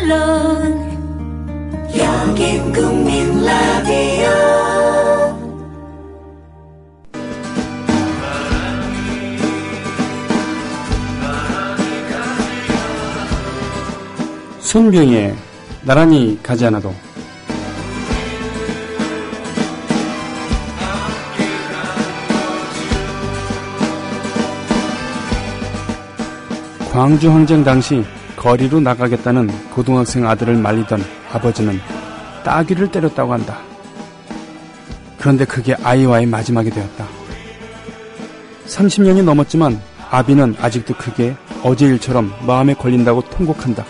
물론 여긴 국민 라디오. 손병희의 나란히 가지 않아도. 광주 항쟁 당시 거리로 나가겠다는 고등학생 아들을 말리던 아버지는 따귀를 때렸다고 한다. 그런데 그게 아이와의 마지막이 되었다. 30년이 넘었지만 아비는 아직도 그게 어제 일처럼 마음에 걸린다고 통곡한다.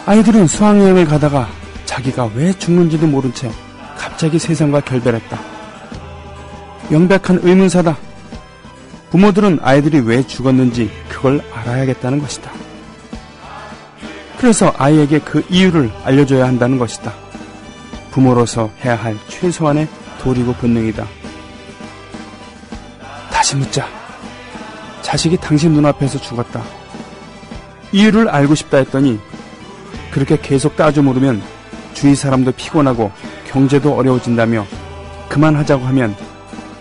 아이들은 수학여행을 가다가 자기가 왜 죽는지도 모른 채 갑자기 세상과 결별했다. 명백한 의문사다. 부모들은 아이들이 왜 죽었는지 그걸 알아야겠다는 것이다. 그래서 아이에게 그 이유를 알려줘야 한다는 것이다. 부모로서 해야 할 최소한의 도리고 본능이다. 다시 묻자. 자식이 당신 눈앞에서 죽었다. 이유를 알고 싶다 했더니 그렇게 계속 따져 물으면 주위 사람도 피곤하고 경제도 어려워진다며 그만하자고 하면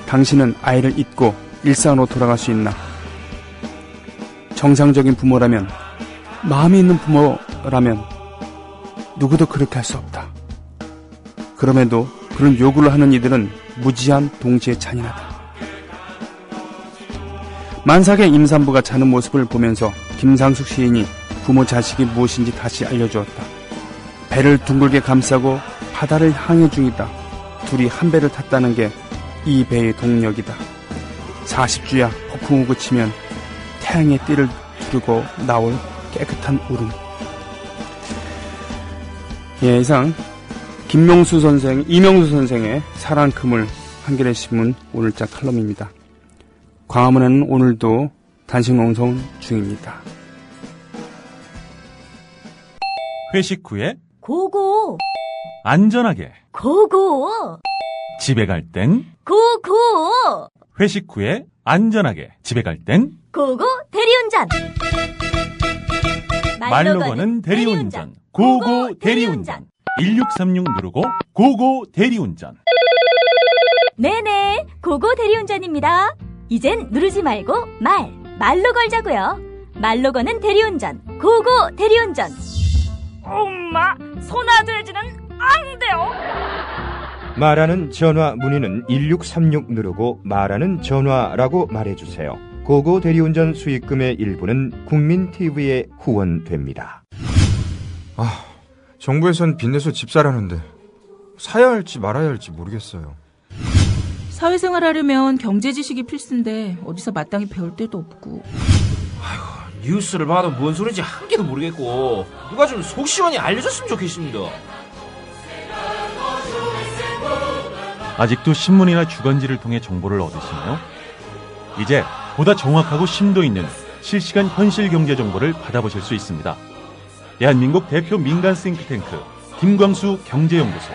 당신은 아이를 잊고 일상으로 돌아갈 수 있나? 정상적인 부모라면, 마음이 있는 부모라면 누구도 그렇게 할 수 없다. 그럼에도 그런 요구를 하는 이들은 무지한 동지에 잔인하다. 만삭의 임산부가 자는 모습을 보면서 김상숙 시인이 부모 자식이 무엇인지 다시 알려주었다. 배를 둥글게 감싸고 바다를 항해 중이다. 둘이 한 배를 탔다는 게 이 배의 동력이다. 40주야 폭풍우 그치면 태양의 띠를 두르고 나올 깨끗한 울음. 예, 이상 이명수 선생의 사랑 그물 한겨레 신문 오늘자 칼럼입니다. 광화문에는 오늘도 단식 농성 중입니다. 회식 후에 고고. 안전하게 고고. 집에 갈 땐 고고. 회식 후에 안전하게 집에 갈 땐 고고 대리운전. 말로 거는 대리운전. 고고 대리운전. 1636 누르고 고고 대리운전. 네네, 고고 대리운전입니다. 이젠 누르지 말고 말로 걸자고요. 말로 거는 대리운전. 고고 대리운전. 엄마, 손아돼지는 안 돼요. 말하는 전화 문의는 1636 누르고 말하는 전화라고 말해주세요. 고고 대리운전 수익금의 일부는 국민TV에 후원됩니다. 정부에선 빚내서 집 사라는데 사야 할지 말아야 할지 모르겠어요. 사회생활 하려면 경제 지식이 필수인데 어디서 마땅히 배울 데도 없고. 뉴스를 봐도 뭔 소리인지 한 개도 모르겠고 누가 좀 속 시원히 알려줬으면 좋겠습니다. 아직도 신문이나 주간지를 통해 정보를 얻으시나요? 이제 보다 정확하고 심도 있는 실시간 현실 경제 정보를 받아보실 수 있습니다. 대한민국 대표 민간 싱크탱크 김광수 경제연구소.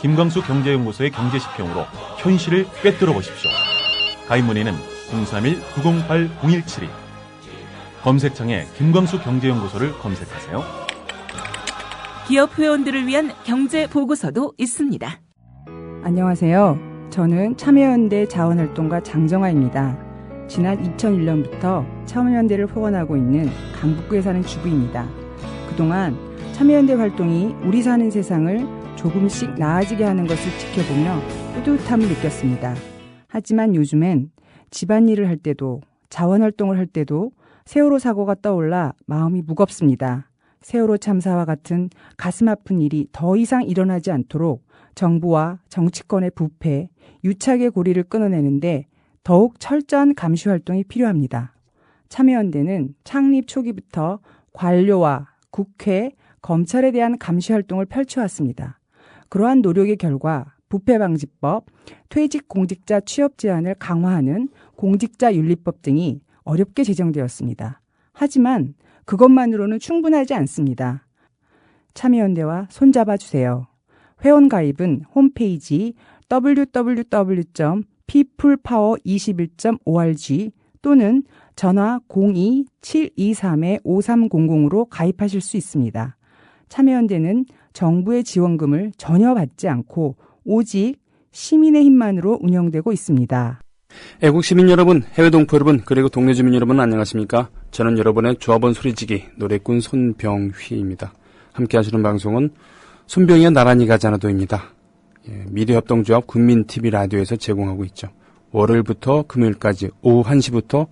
김광수 경제연구소의 경제시평으로 현실을 꿰뚫어 보십시오. 가입 문의는 031-908-0172. 검색창에 김광수 경제연구소를 검색하세요. 기업 회원들을 위한 경제 보고서도 있습니다. 안녕하세요. 저는 참여연대 자원활동가 장정아입니다. 지난 2001년부터 참여연대를 후원하고 있는 강북구에 사는 주부입니다. 그동안 참여연대 활동이 우리 사는 세상을 조금씩 나아지게 하는 것을 지켜보며 뿌듯함을 느꼈습니다. 하지만 요즘엔 집안일을 할 때도 자원활동을 할 때도 세월호 사고가 떠올라 마음이 무겁습니다. 세월호 참사와 같은 가슴 아픈 일이 더 이상 일어나지 않도록 정부와 정치권의 부패, 유착의 고리를 끊어내는데 더욱 철저한 감시 활동이 필요합니다. 참여연대는 창립 초기부터 관료와 국회, 검찰에 대한 감시 활동을 펼쳐왔습니다. 그러한 노력의 결과 부패방지법, 퇴직공직자 취업 제한을 강화하는 공직자윤리법 등이 어렵게 제정되었습니다. 하지만 그것만으로는 충분하지 않습니다. 참여연대와 손잡아 주세요. 회원가입은 홈페이지 www.peoplepower21.org 또는 전화 02-723-5300으로 가입하실 수 있습니다. 참여연대는 정부의 지원금을 전혀 받지 않고 오직 시민의 힘만으로 운영되고 있습니다. 애국 시민 여러분, 해외 동포 여러분, 그리고 동네 주민 여러분 안녕하십니까? 저는 여러분의 조합원 소리지기 노래꾼 손병휘입니다. 함께 하시는 방송은 손병희의 나란히 가자나도입니다. 미래협동조합 국민TV 라디오에서 제공하고 있죠. 월요일부터 금요일까지 오후 1시부터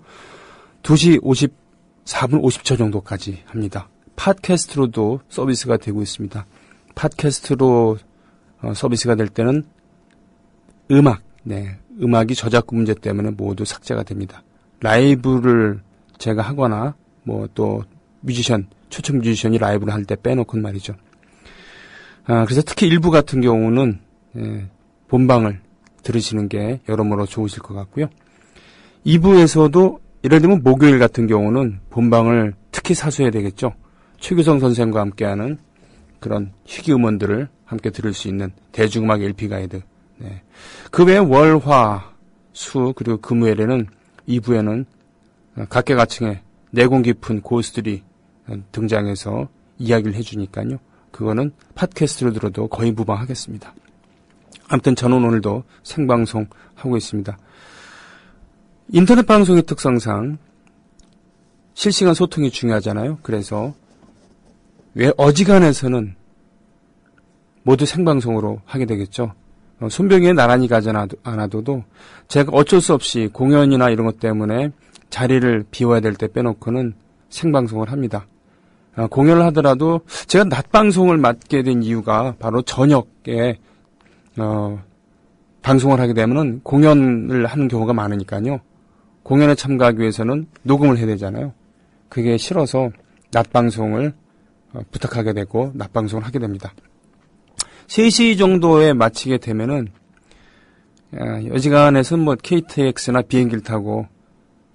2시 54분 50초 정도까지 합니다. 팟캐스트로도 서비스가 되고 있습니다. 팟캐스트로 서비스가 될 때는 음악이 저작권 문제 때문에 모두 삭제가 됩니다. 라이브를 제가 하거나 또 초청 뮤지션이 라이브를 할 때 빼놓고는 말이죠. 그래서 특히 일부 같은 경우는 본방을 들으시는 게 여러모로 좋으실 것 같고요. 2부에서도 예를 들면 목요일 같은 경우는 본방을 특히 사수해야 되겠죠. 최규성 선생과 함께하는 그런 희귀음원들을 함께 들을 수 있는 대중음악 LP 가이드. 그 외에 월, 화, 수 그리고 금요일에는 2부에는 각계각층의 내공 깊은 고수들이 등장해서 이야기를 해주니까요. 그거는 팟캐스트로 들어도 거의 무방하겠습니다. 아무튼 저는 오늘도 생방송 하고 있습니다. 인터넷 방송의 특성상 실시간 소통이 중요하잖아요. 그래서 왜 어지간해서는 모두 생방송으로 하게 되겠죠. 손병희의 나란히 가지 않아도도 제가 어쩔 수 없이 공연이나 이런 것 때문에 자리를 비워야 될 때 빼놓고는 생방송을 합니다. 공연을 하더라도 제가 낮 방송을 맡게 된 이유가 바로 저녁에 방송을 하게 되면은 공연을 하는 경우가 많으니까요. 공연에 참가하기 위해서는 녹음을 해야 되잖아요. 그게 싫어서 낮 방송을 부탁하게 되고 낮 방송을 하게 됩니다. 3시 정도에 마치게 되면은 어지간해서 KTX나 비행기를 타고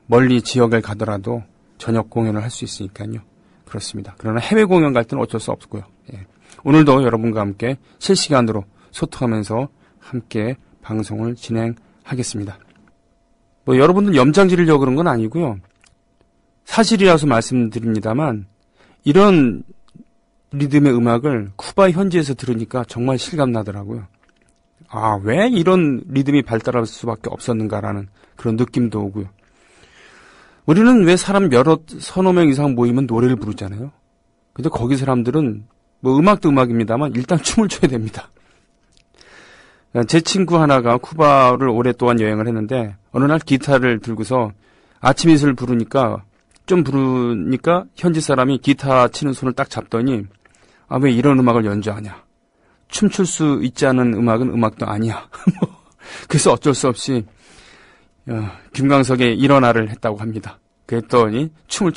멀리 지역을 가더라도 저녁 공연을 할 수 있으니까요. 그렇습니다. 그러나 해외 공연 갈 때는 어쩔 수 없고요. 오늘도 여러분과 함께 실시간으로 소통하면서 함께 방송을 진행하겠습니다. 여러분들 염장 지르려고 그런 건 아니고요. 사실이라서 말씀드립니다만 이런 리듬의 음악을 쿠바 현지에서 들으니까 정말 실감나더라고요. 왜 이런 리듬이 발달할 수밖에 없었는가라는 그런 느낌도 오고요. 우리는 왜 사람 서너 명 이상 모이면 노래를 부르잖아요. 근데 거기 사람들은 음악도 음악입니다만 일단 춤을 춰야 됩니다. 제 친구 하나가 쿠바를 오랫동안 여행을 했는데 어느 날 기타를 들고서 아침 이슬 부르니까 현지 사람이 기타 치는 손을 딱 잡더니 왜 이런 음악을 연주하냐. 춤출 수 있지 않은 음악은 음악도 아니야. 그래서 어쩔 수 없이 김광석의 일어나를 했다고 합니다. 그랬더니 춤을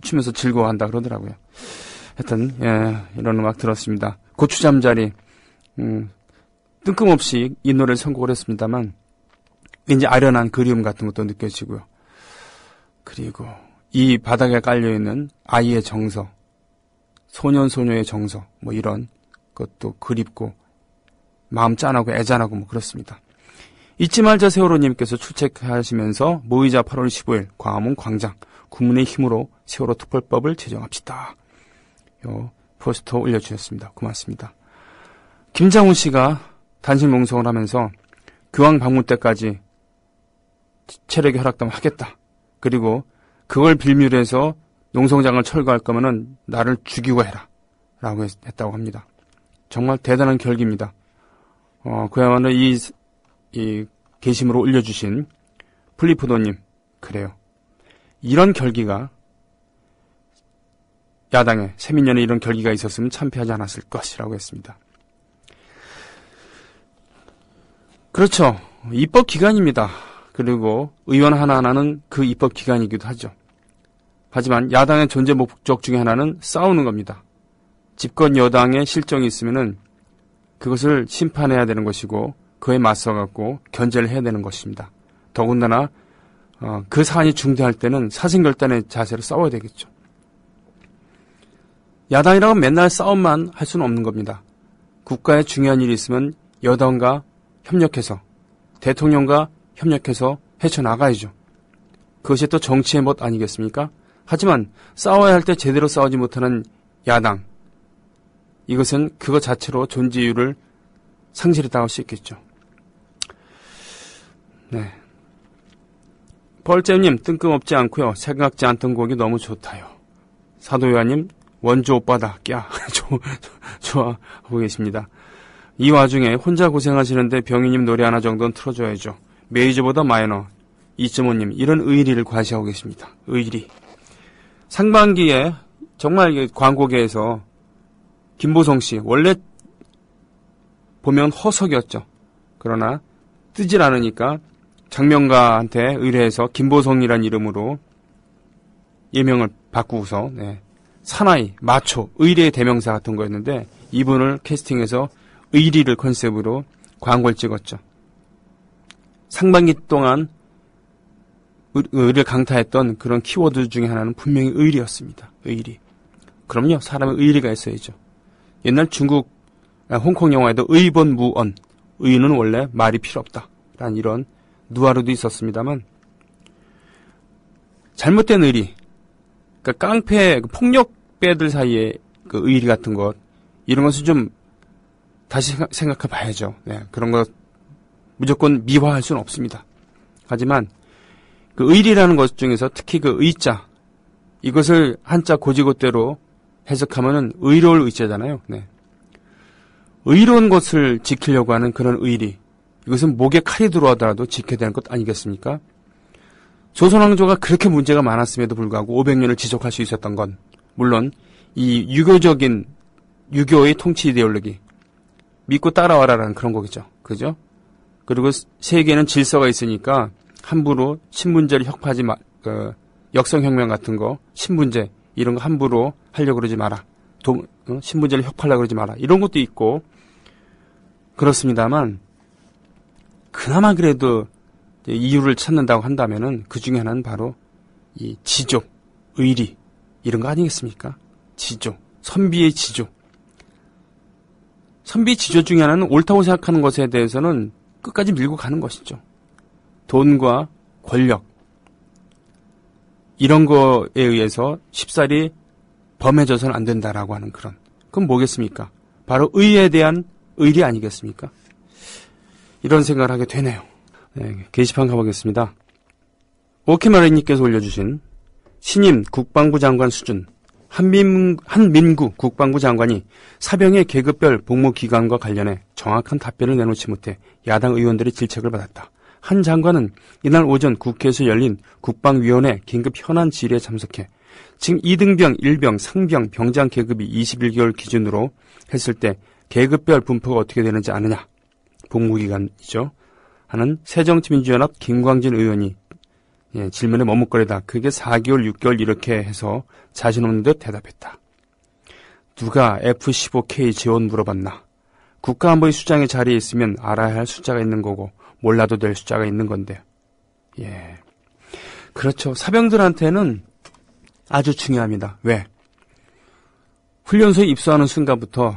추면서 즐거워한다 그러더라고요. 하여튼 이런 음악 들었습니다. 고추잠자리 뜬금없이 이 노래를 선곡을 했습니다만 왠지 아련한 그리움 같은 것도 느껴지고요. 그리고 이 바닥에 깔려있는 아이의 정서, 소년의 정서 이런 것도 그립고 마음 짠하고 애잔하고 그렇습니다. 잊지 말자 세월호님께서 출첵하시면서 모이자 8월 15일 광화문 광장 국민의 힘으로 세월호 특별법을 제정합시다. 요 포스터 올려주셨습니다. 고맙습니다. 김장훈 씨가 단식 농성을 하면서 교황 방문 때까지 체력이 허락되면 하겠다. 그리고 그걸 빌미로 해서 농성장을 철거할 거면은 나를 죽이고 해라. 라고 했다고 합니다. 정말 대단한 결기입니다. 그야말로 이 게시물을 올려주신 플리포도님, 그래요. 이런 결기가 야당에, 세민연에 이런 결기가 있었으면 참패하지 않았을 것이라고 했습니다. 그렇죠. 입법 기관입니다. 그리고 의원 하나하나는 그 입법 기관이기도 하죠. 하지만 야당의 존재 목적 중에 하나는 싸우는 겁니다. 집권 여당의 실정이 있으면은 그것을 심판해야 되는 것이고 그에 맞서갖고 견제를 해야 되는 것입니다. 더군다나 그 사안이 중대할 때는 사생결단의 자세로 싸워야 되겠죠. 야당이라고 맨날 싸움만 할 수는 없는 겁니다. 국가에 중요한 일이 있으면 여당과 협력해서 대통령과 협력해서 헤쳐나가야죠. 그것이 또 정치의 못 아니겠습니까? 하지만 싸워야 할 때 제대로 싸우지 못하는 야당, 이것은 그것 자체로 존재 이유를 상실했다고 할 수 있겠죠. 네. 벌잼님, 뜬금없지 않고요. 생각지 않던 곡이 너무 좋다요. 사도요한님, 원조 오빠다. 꺄. 좋아하고 계십니다. 이 와중에 혼자 고생하시는데 병희님 노래 하나 정도는 틀어줘야죠. 메이저보다 마이너. 2.5님, 이런 의리를 과시하고 계십니다. 의리. 상반기에 정말 광고계에서 김보성 씨, 원래 보면 허석이었죠. 그러나 뜨질 않으니까 장명가한테 의뢰해서 김보성이란 이름으로 예명을 바꾸고서 사나이, 마초, 의리의 대명사 같은 거였는데 이분을 캐스팅해서 의리를 컨셉으로 광고를 찍었죠. 상반기 동안 의리를 강타했던 그런 키워드 중에 하나는 분명히 의리였습니다. 의리. 그럼요. 사람의 의리가 있어야죠. 옛날 중국, 홍콩 영화에도 의본무언, 의는 원래 말이 필요 없다 라는 이런 누아르도 있었습니다만 잘못된 의리, 그러니까 깡패, 폭력배들 사이의 그 의리 같은 것, 이런 것은 좀 다시 생각해 봐야죠. 그런 것 무조건 미화할 수는 없습니다. 하지만 그 의리라는 것 중에서 특히 그 의자, 이것을 한자 고지고대로 해석하면은 의로울 의자잖아요. 의로운 것을 지키려고 하는 그런 의리, 이것은 목에 칼이 들어오더라도 지켜야 되는 것 아니겠습니까? 조선왕조가 그렇게 문제가 많았음에도 불구하고 500년을 지속할 수 있었던 건 물론 이 유교적인 유교의 통치 이데올로기, 믿고 따라와라라는 그런 거겠죠. 그죠? 그리고 세계에는 질서가 있으니까 함부로 신분제를 혁파하지 역성혁명 같은 거, 신분제 이런 거 함부로 하려고 그러지 마라. 신분제를 혁파하려고 그러지 마라. 이런 것도 있고 그렇습니다만 그나마 그래도 이유를 찾는다고 한다면은 그 중에 하나는 바로 이 지조, 의리 이런 거 아니겠습니까? 지조, 선비의 지조. 선비 지조 중에 하나는 옳다고 생각하는 것에 대해서는 끝까지 밀고 가는 것이죠. 돈과 권력 이런 거에 의해서 쉽사리 범해져서는 안 된다라고 하는 그런, 그건 뭐겠습니까? 바로 의에 대한 의리 아니겠습니까? 이런 생각을 하게 되네요. 게시판 가보겠습니다. 오케마리님께서 올려주신 신임 국방부 장관 수준, 한민구 국방부 장관이 사병의 계급별 복무 기간과 관련해 정확한 답변을 내놓지 못해 야당 의원들의 질책을 받았다. 한 장관은 이날 오전 국회에서 열린 국방위원회 긴급 현안 질의에 참석해 지금 2등병, 1병, 상병, 병장 계급이 21개월 기준으로 했을 때 계급별 분포가 어떻게 되는지 아느냐, 복무기간이죠, 하는 새정치민주연합 김광진 의원이 질문에 머뭇거리다 그게 4개월, 6개월 이렇게 해서 자신 없는 듯 대답했다. 누가 F-15K 지원 물어봤나? 국가안보의 수장의 자리에 있으면 알아야 할 숫자가 있는 거고 몰라도 될 숫자가 있는 건데. 그렇죠. 사병들한테는 아주 중요합니다. 왜? 훈련소에 입소하는 순간부터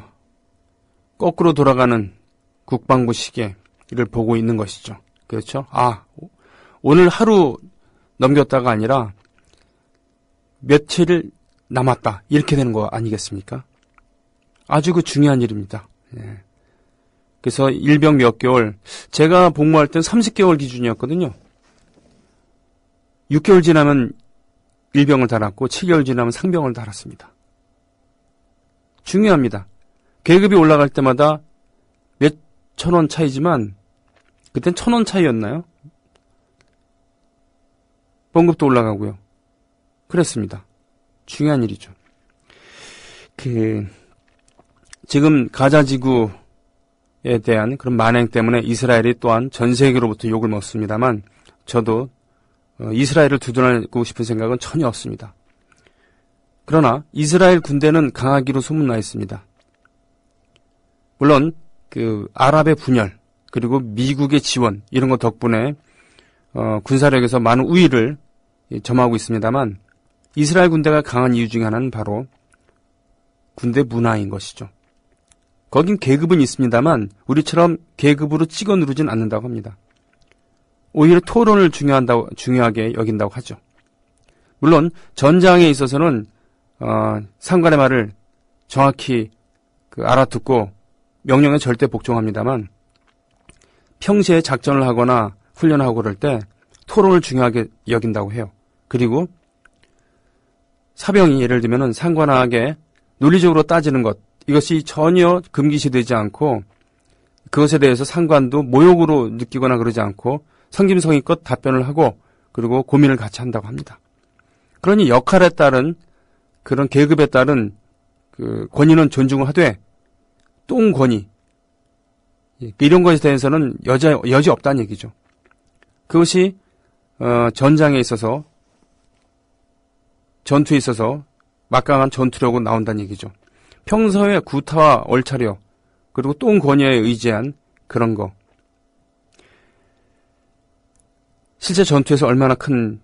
거꾸로 돌아가는 국방부 시계를 보고 있는 것이죠. 그렇죠? 오늘 하루 넘겼다가 아니라 며칠 남았다, 이렇게 되는 거 아니겠습니까? 아주 중요한 일입니다. 그래서 일병 몇 개월, 제가 복무할 땐 30개월 기준이었거든요. 6개월 지나면 일병을 달았고 7개월 지나면 상병을 달았습니다. 중요합니다. 계급이 올라갈 때마다 몇 천 원 차이지만 그땐 1,000원 차이였나요? 봉급도 올라가고요. 그랬습니다. 중요한 일이죠. 지금 가자지구에 대한 그런 만행 때문에 이스라엘이 또한 전 세계로부터 욕을 먹습니다만 저도 이스라엘을 두둔하고 싶은 생각은 전혀 없습니다. 그러나 이스라엘 군대는 강하기로 소문나 있습니다. 물론 아랍의 분열 그리고 미국의 지원 이런 것 덕분에 군사력에서 많은 우위를 점하고 있습니다만 이스라엘 군대가 강한 이유 중에 하나는 바로 군대 문화인 것이죠. 거긴 계급은 있습니다만 우리처럼 계급으로 찍어 누르진 않는다고 합니다. 오히려 토론을 중요하게 여긴다고 하죠. 물론 전장에 있어서는 상관의 말을 정확히 알아듣고 명령에 절대 복종합니다만 평소에 작전을 하거나 훈련하고 그럴 때 토론을 중요하게 여긴다고 해요. 그리고 사병이 예를 들면 상관에게 논리적으로 따지는 것, 이것이 전혀 금기시되지 않고 그것에 대해서 상관도 모욕으로 느끼거나 그러지 않고 성김성의껏 답변을 하고 그리고 고민을 같이 한다고 합니다. 그러니 역할에 따른 그런 계급에 따른 그 권위는 존중을 하되 똥권위 이런 것에 대해서는 여지 없다는 얘기죠. 그것이 전장에 있어서 전투에 있어서 막강한 전투력으로 나온다는 얘기죠. 평소에 구타와 얼차려 그리고 똥권위에 의지한 그런 거. 실제 전투에서 얼마나 큰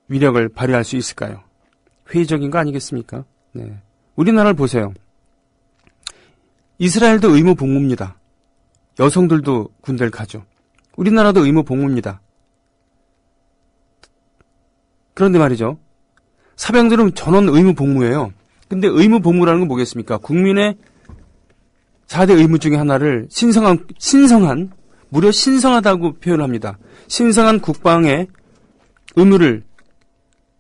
위력을 발휘할 수 있을까요? 회의적인 거 아니겠습니까? 네. 우리나라를 보세요. 이스라엘도 의무 복무입니다. 여성들도 군대를 가죠. 우리나라도 의무 복무입니다. 그런데 말이죠. 사병들은 전원 의무 복무예요. 근데 의무 복무라는 건 뭐겠습니까? 국민의 4대 의무 중에 하나를 신성한, 무려 신성하다고 표현합니다. 신성한 국방의 의무를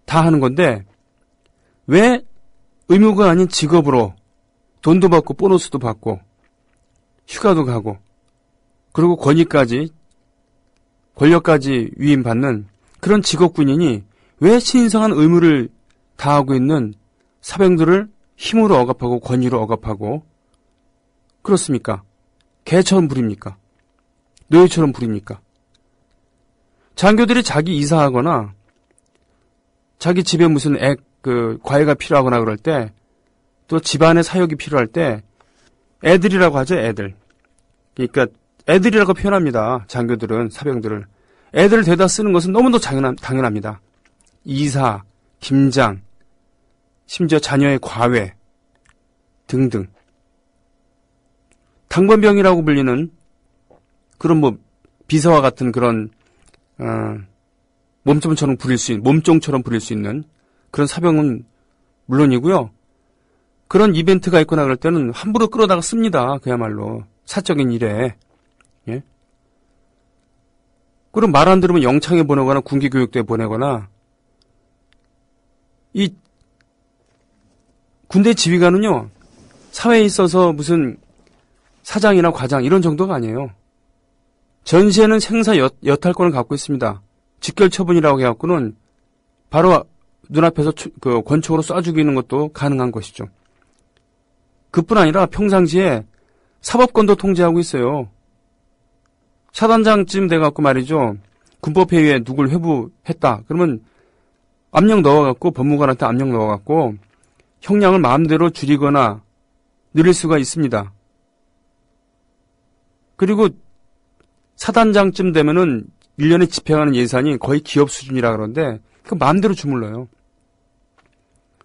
다 하는 건데, 왜 의무가 아닌 직업으로 돈도 받고 보너스도 받고 휴가도 가고 그리고 권력까지 위임받는 그런 직업 군인이 왜 신성한 의무를 다하고 있는 사병들을 힘으로 억압하고 권위로 억압하고 그렇습니까? 개처럼 부립니까? 노예처럼 부립니까? 장교들이 자기 이사하거나 자기 집에 무슨 과외가 필요하거나 그럴 때 또 집안의 사역이 필요할 때 애들이라고 하죠, 애들. 그러니까 애들이라고 표현합니다. 장교들은 사병들을. 애들을 대다 쓰는 것은 너무도 당연합니다. 이사, 김장, 심지어 자녀의 과외 등등. 당번병이라고 불리는 그런 비서와 같은 그런 몸종처럼 부릴 수 있는 그런 사병은 물론이고요. 그런 이벤트가 있거나 그럴 때는 함부로 끌어다가 씁니다. 그야말로 사적인 일에. 예? 그럼 말 안 들으면 영창에 보내거나 군기교육대에 보내거나 이 군대 지휘관은요. 사회에 있어서 무슨 사장이나 과장 이런 정도가 아니에요. 전시에는 생사 여탈권을 갖고 있습니다. 직결처분이라고 해갖고는 바로 눈앞에서 권총으로 쏴 죽이는 것도 가능한 것이죠. 그뿐 아니라 평상시에 사법권도 통제하고 있어요. 사단장쯤 돼갖고 말이죠. 군법회의에 누굴 회부했다. 그러면 압력 넣어갖고 법무관한테 압력 넣어갖고 형량을 마음대로 줄이거나 늘릴 수가 있습니다. 그리고 사단장쯤 되면은 1년에 집행하는 예산이 거의 기업 수준이라 그러는데 그 마음대로 주물러요.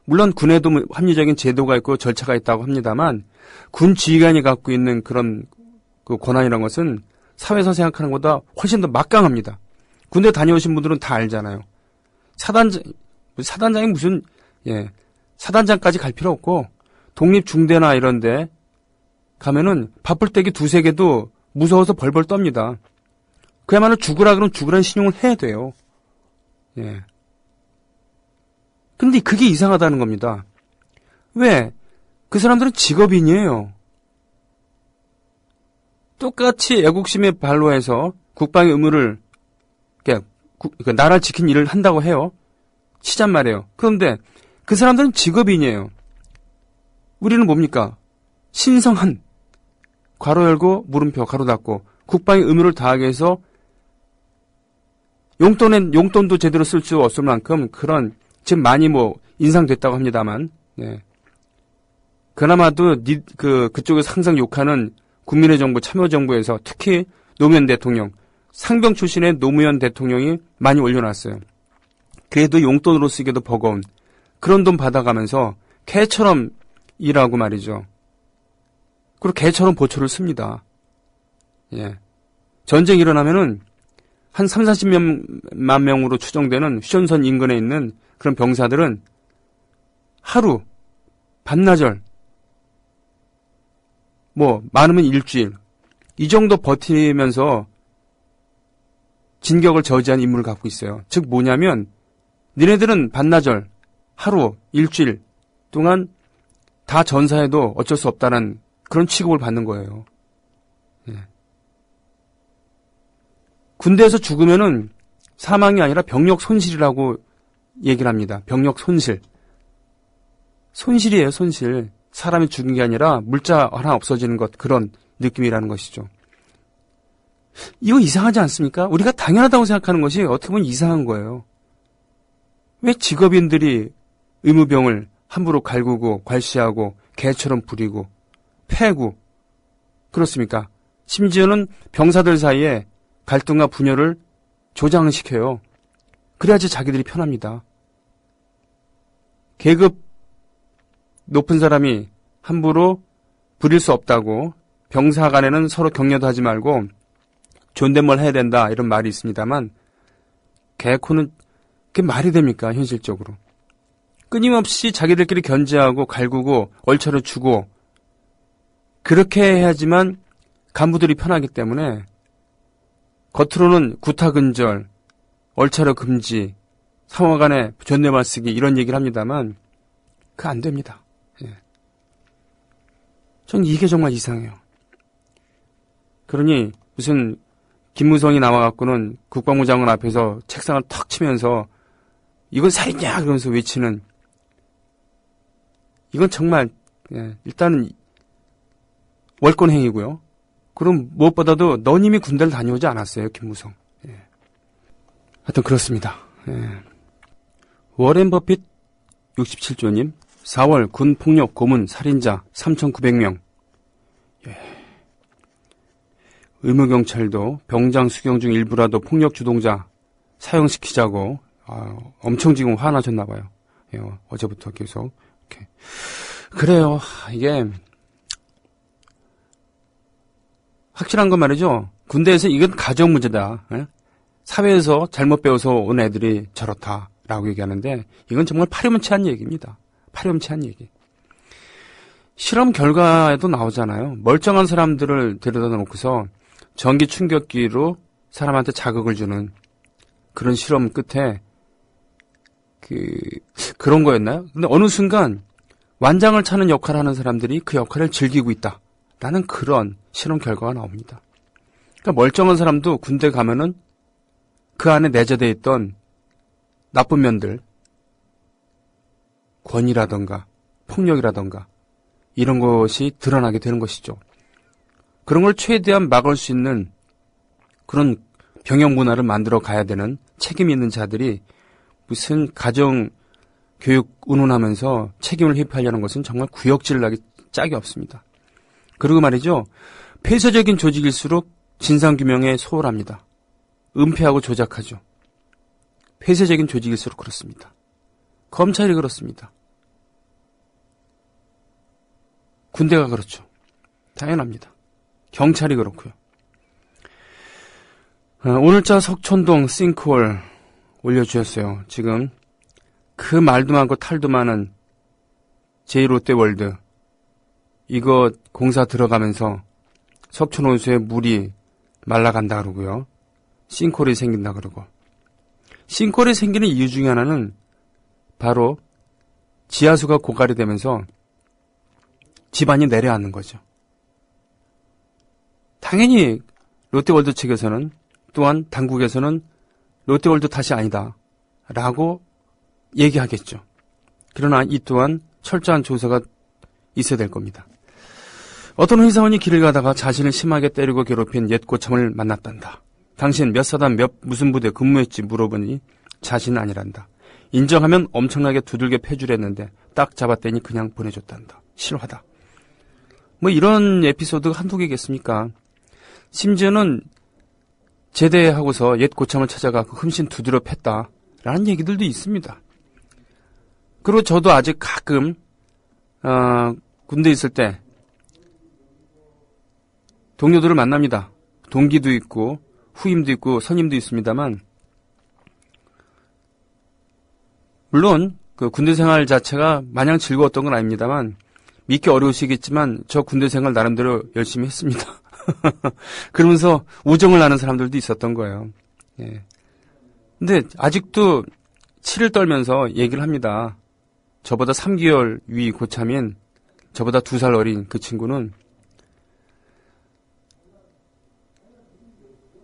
물론 군에도 합리적인 제도가 있고 절차가 있다고 합니다만 군 지휘관이 갖고 있는 그런 그 권한이라는 것은 사회에서 생각하는 것보다 훨씬 더 막강합니다. 군대 다녀오신 분들은 다 알잖아요. 사단장이 무슨 사단장까지 갈 필요 없고 독립중대나 이런 데 가면은 바쁠 때기 두세 개도 무서워서 벌벌 떱니다. 그야말로 죽으라 그러면 죽으라는 신용을 해야 돼요. 예. 근데 그게 이상하다는 겁니다. 왜? 그 사람들은 직업인이에요. 똑같이 애국심에 발로해서 국방의 의무를, 나라를 지킨 일을 한다고 해요. 치잔 말이에요. 그런데 그 사람들은 직업인이에요. 우리는 뭡니까? 신성한, 괄호 열고 물음표 가로 닫고 국방의 의무를 다하기 위해서 용돈도 제대로 쓸 수 없을 만큼 그런 지금 많이 인상됐다고 합니다만, 네. 그나마도 그쪽에서 항상 욕하는 국민의 정부, 참여정부에서 특히 노무현 대통령, 상병 출신의 노무현 대통령이 많이 올려놨어요. 그래도 용돈으로 쓰기도 버거운 그런 돈 받아가면서 개처럼 일하고 말이죠. 그리고 개처럼 보초를 씁니다. 예. 전쟁이 일어나면은 한 3, 40만 명으로 추정되는 휴전선 인근에 있는 그런 병사들은 하루, 반나절, 많으면 일주일, 이 정도 버티면서 진격을 저지한 임무를 갖고 있어요. 즉 뭐냐면 니네들은 반나절, 하루, 일주일 동안 다 전사해도 어쩔 수 없다는 그런 취급을 받는 거예요. 예. 군대에서 죽으면은 사망이 아니라 병력 손실이라고 얘기를 합니다. 병력 손실. 손실이에요, 손실. 사람이 죽은 게 아니라 물자 하나 없어지는 것, 그런 느낌이라는 것이죠. 이거 이상하지 않습니까? 우리가 당연하다고 생각하는 것이 어떻게 보면 이상한 거예요. 왜 직업인들이 의무병을 함부로 갈구고 괄시하고 개처럼 부리고 패고 그렇습니까? 심지어는 병사들 사이에 갈등과 분열을 조장시켜요. 그래야지 자기들이 편합니다. 계급 높은 사람이 함부로 부릴 수 없다고 병사 간에는 서로 격려도 하지 말고 존댓말 해야 된다 이런 말이 있습니다만 개코는 그게 말이 됩니까 현실적으로. 끊임없이 자기들끼리 견제하고 갈구고 얼차려 주고 그렇게 해야지만 간부들이 편하기 때문에 겉으로는 구타근절, 얼차려 금지, 상호간에 존댓말 쓰기 이런 얘기를 합니다만 그거 안 됩니다. 예. 전 이게 정말 이상해요. 그러니 무슨 김무성이 나와갖고는 국방부 장관 앞에서 책상을 턱 치면서 이건 살인이야 그러면서 외치는 이건 정말 일단은 월권행위고요. 그럼 무엇보다도 너님이 군대를 다녀오지 않았어요, 김무성. 예. 하여튼 그렇습니다. 예. 워렌 버핏 67조님 4월 군 폭력 고문 살인자 3,900명. 예. 의무경찰도 병장 수경 중 일부라도 폭력 주동자 사형시키자고 엄청 지금 화나셨나 봐요. 예, 어제부터 계속 이렇게. 그래요. 이게 확실한 건 말이죠. 군대에서 이건 가정 문제다. 예? 사회에서 잘못 배워서 온 애들이 저렇다라고 얘기하는데 이건 정말 파렴치한 얘기입니다. 파렴치한 얘기. 실험 결과에도 나오잖아요. 멀쩡한 사람들을 데려다 놓고서 전기 충격기로 사람한테 자극을 주는 그런 실험 끝에 그런 거였나요? 근데 어느 순간 완장을 차는 역할을 하는 사람들이 그 역할을 즐기고 있다라는 그런 실험 결과가 나옵니다. 그러니까 멀쩡한 사람도 군대 가면은 그 안에 내재되어 있던 나쁜 면들, 권위라던가 폭력이라던가 이런 것이 드러나게 되는 것이죠. 그런 걸 최대한 막을 수 있는 그런 병역 문화를 만들어 가야 되는 책임 있는 자들이 무슨 가정 교육 운운하면서 책임을 회피하려는 것은 정말 구역질을 하기 짝이 없습니다. 그리고 말이죠. 폐쇄적인 조직일수록 진상규명에 소홀합니다. 은폐하고 조작하죠. 폐쇄적인 조직일수록 그렇습니다. 검찰이 그렇습니다. 군대가 그렇죠. 당연합니다. 경찰이 그렇고요. 오늘자 석촌동 싱크홀 올려주셨어요. 지금 그 말도 많고 탈도 많은 제1롯데월드 이거 공사 들어가면서 석촌호수에 물이 말라간다 그러고요. 싱크홀이 생긴다 그러고. 싱크홀이 생기는 이유 중에 하나는 바로 지하수가 고갈이 되면서 집안이 내려앉는 거죠. 당연히 롯데월드 측에서는 또한 당국에서는 롯데월드 탓이 아니다 라고 얘기하겠죠. 그러나 이 또한 철저한 조사가 있어야 될 겁니다. 어떤 회사원이 길을 가다가 자신을 심하게 때리고 괴롭힌 옛 고참을 만났단다. 당신 몇 사단 몇 무슨 부대 근무했지 물어보니 자신은 아니란다. 인정하면 엄청나게 두들겨 패주랬는데 딱 잡았더니 그냥 보내줬단다. 실화다. 뭐 이런 에피소드가 한두 개겠습니까? 심지어는 제대하고서 옛 고참을 찾아가고 흠씬 두드려 팼다라는 얘기들도 있습니다. 그리고 저도 아직 가끔 군대 있을 때 동료들을 만납니다. 동기도 있고 후임도 있고 선임도 있습니다만, 물론 그 군대 생활 자체가 마냥 즐거웠던 건 아닙니다만, 믿기 어려우시겠지만 저 군대 생활 나름대로 열심히 했습니다. 그러면서 우정을 나눈 사람들도 있었던 거예요. 예. 근데 아직도 치를 떨면서 얘기를 합니다. 저보다 3개월 위 고참인, 저보다 2살 어린 그 친구는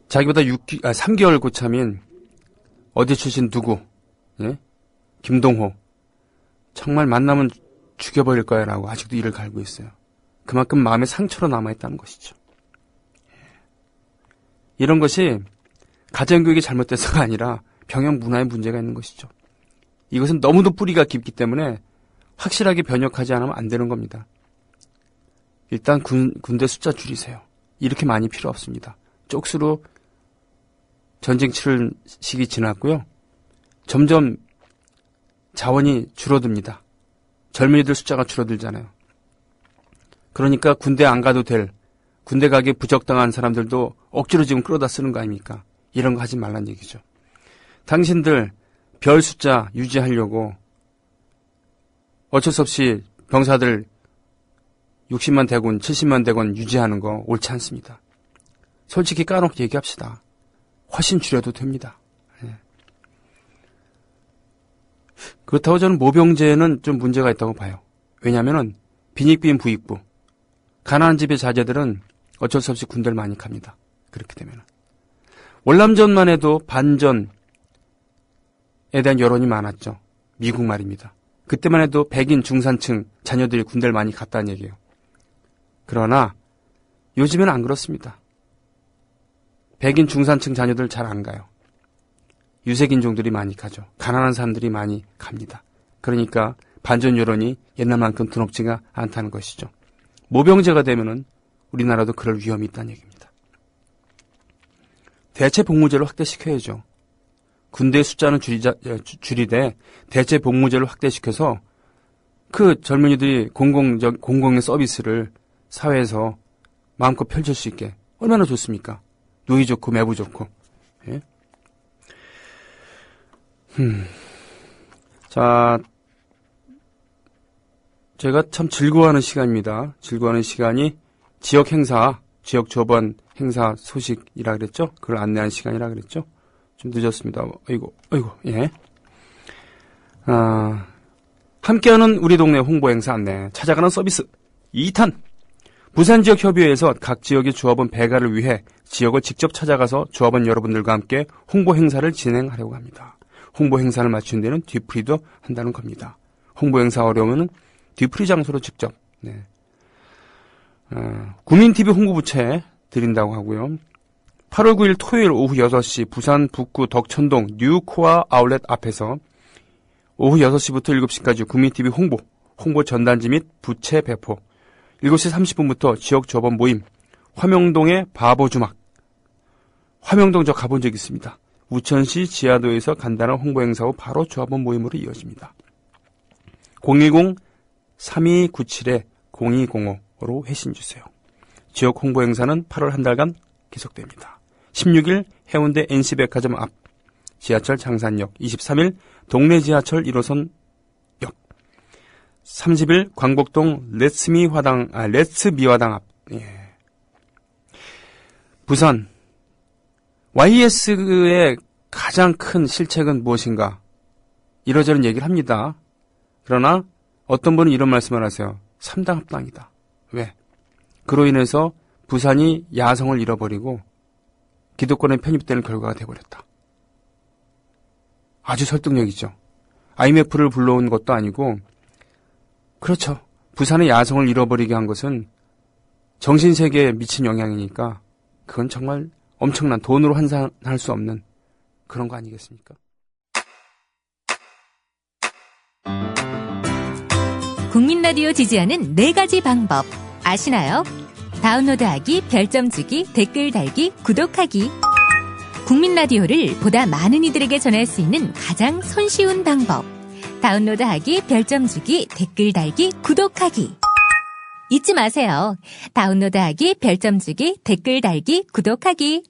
자기보다 3개월 고참인 어디 출신 누구, 예? 김동호, 정말 만나면 죽여버릴 거야 라고 아직도 이를 갈고 있어요. 그만큼 마음에 상처로 남아있다는 것이죠. 이런 것이 가정교육이 잘못돼서가 아니라 병역 문화에 문제가 있는 것이죠. 이것은 너무도 뿌리가 깊기 때문에 확실하게 변혁하지 않으면 안 되는 겁니다. 일단 군대 숫자 줄이세요. 이렇게 많이 필요 없습니다. 쪽수로 전쟁 치를 시기 지났고요. 점점 자원이 줄어듭니다. 젊은이들 숫자가 줄어들잖아요. 그러니까 군대 안 가도 될, 군대 가기에 부적당한 사람들도 억지로 지금 끌어다 쓰는 거 아닙니까? 이런 거 하지 말란 얘기죠. 당신들 별 숫자 유지하려고 어쩔 수 없이 병사들 60만 대군, 70만 대군 유지하는 거 옳지 않습니다. 솔직히 까놓고 얘기합시다. 훨씬 줄여도 됩니다. 예. 그렇다고 저는 모병제는 좀 문제가 있다고 봐요. 왜냐하면 빈익빈 부익부, 가난한 집의 자제들은 어쩔 수 없이 군대를 많이 갑니다. 그렇게 되면 월남전만 해도 반전에 대한 여론이 많았죠. 미국 말입니다. 그때만 해도 백인 중산층 자녀들이 군대를 많이 갔다는 얘기예요. 그러나 요즘은 안 그렇습니다. 백인 중산층 자녀들 잘 안 가요. 유색인종들이 많이 가죠. 가난한 사람들이 많이 갑니다. 그러니까 반전 여론이 옛날만큼 드럽지가 않다는 것이죠. 모병제가 되면은 우리나라도 그럴 위험이 있다는 얘기입니다. 대체 복무제를 확대시켜야죠. 군대 숫자는 줄이되 대체 복무제를 확대시켜서 그 젊은이들이 공공의 서비스를 사회에서 마음껏 펼칠 수 있게 얼마나 좋습니까? 누이 좋고 매부 좋고. 예? 자, 제가 참 즐거워하는 시간입니다. 즐거워하는 시간이 지역 행사, 지역 조번 행사 소식이라 그랬죠? 그걸 안내하는 시간이라 그랬죠? 좀 늦었습니다. 아이고, 예. 함께하는 우리 동네 홍보 행사 안내, 찾아가는 서비스 2탄. 부산지역협의회에서 각 지역의 조합원 배가를 위해 지역을 직접 찾아가서 조합원 여러분들과 함께 홍보 행사를 진행하려고 합니다. 홍보 행사를 마치는 데는 뒤풀이도 한다는 겁니다. 홍보 행사 어려우면 뒤풀이 장소로 직접, 네. 구민TV 홍보부채 드린다고 하고요. 8월 9일 토요일 오후 6시 부산 북구 덕천동 뉴코아 아울렛 앞에서 오후 6시부터 7시까지 구민TV 홍보 전단지 및 부채 배포, 7시 30분부터 지역 조합원 모임, 화명동의 바보주막. 화명동 저 가본 적 있습니다. 우천시 지하도에서 간단한 홍보 행사 후 바로 조합원 모임으로 이어집니다. 010-3297-0205로 회신 주세요. 지역 홍보 행사는 8월 한 달간 계속됩니다. 16일 해운대 NC백화점 앞, 지하철 장산역, 23일 동네 지하철 1호선 역, 30일 광복동 렛츠미화당 앞. 예. 부산 YS의 가장 큰 실책은 무엇인가? 이러저런 얘기를 합니다. 그러나 어떤 분은 이런 말씀을 하세요. 3당 합당이다. 왜? 그로 인해서 부산이 야성을 잃어버리고 기득권에 편입되는 결과가 되어버렸다. 아주 설득력이죠. IMF를 불러온 것도 아니고, 그렇죠. 부산의 야성을 잃어버리게 한 것은 정신세계에 미친 영향이니까 그건 정말 엄청난, 돈으로 환산할 수 없는 그런 거 아니겠습니까? 국민라디오 지지하는 4가지 방법 아시나요? 다운로드하기, 별점 주기, 댓글 달기, 구독하기. 국민라디오를 보다 많은 이들에게 전할 수 있는 가장 손쉬운 방법. 다운로드하기, 별점 주기, 댓글 달기, 구독하기. 잊지 마세요. 다운로드하기, 별점 주기, 댓글 달기, 구독하기.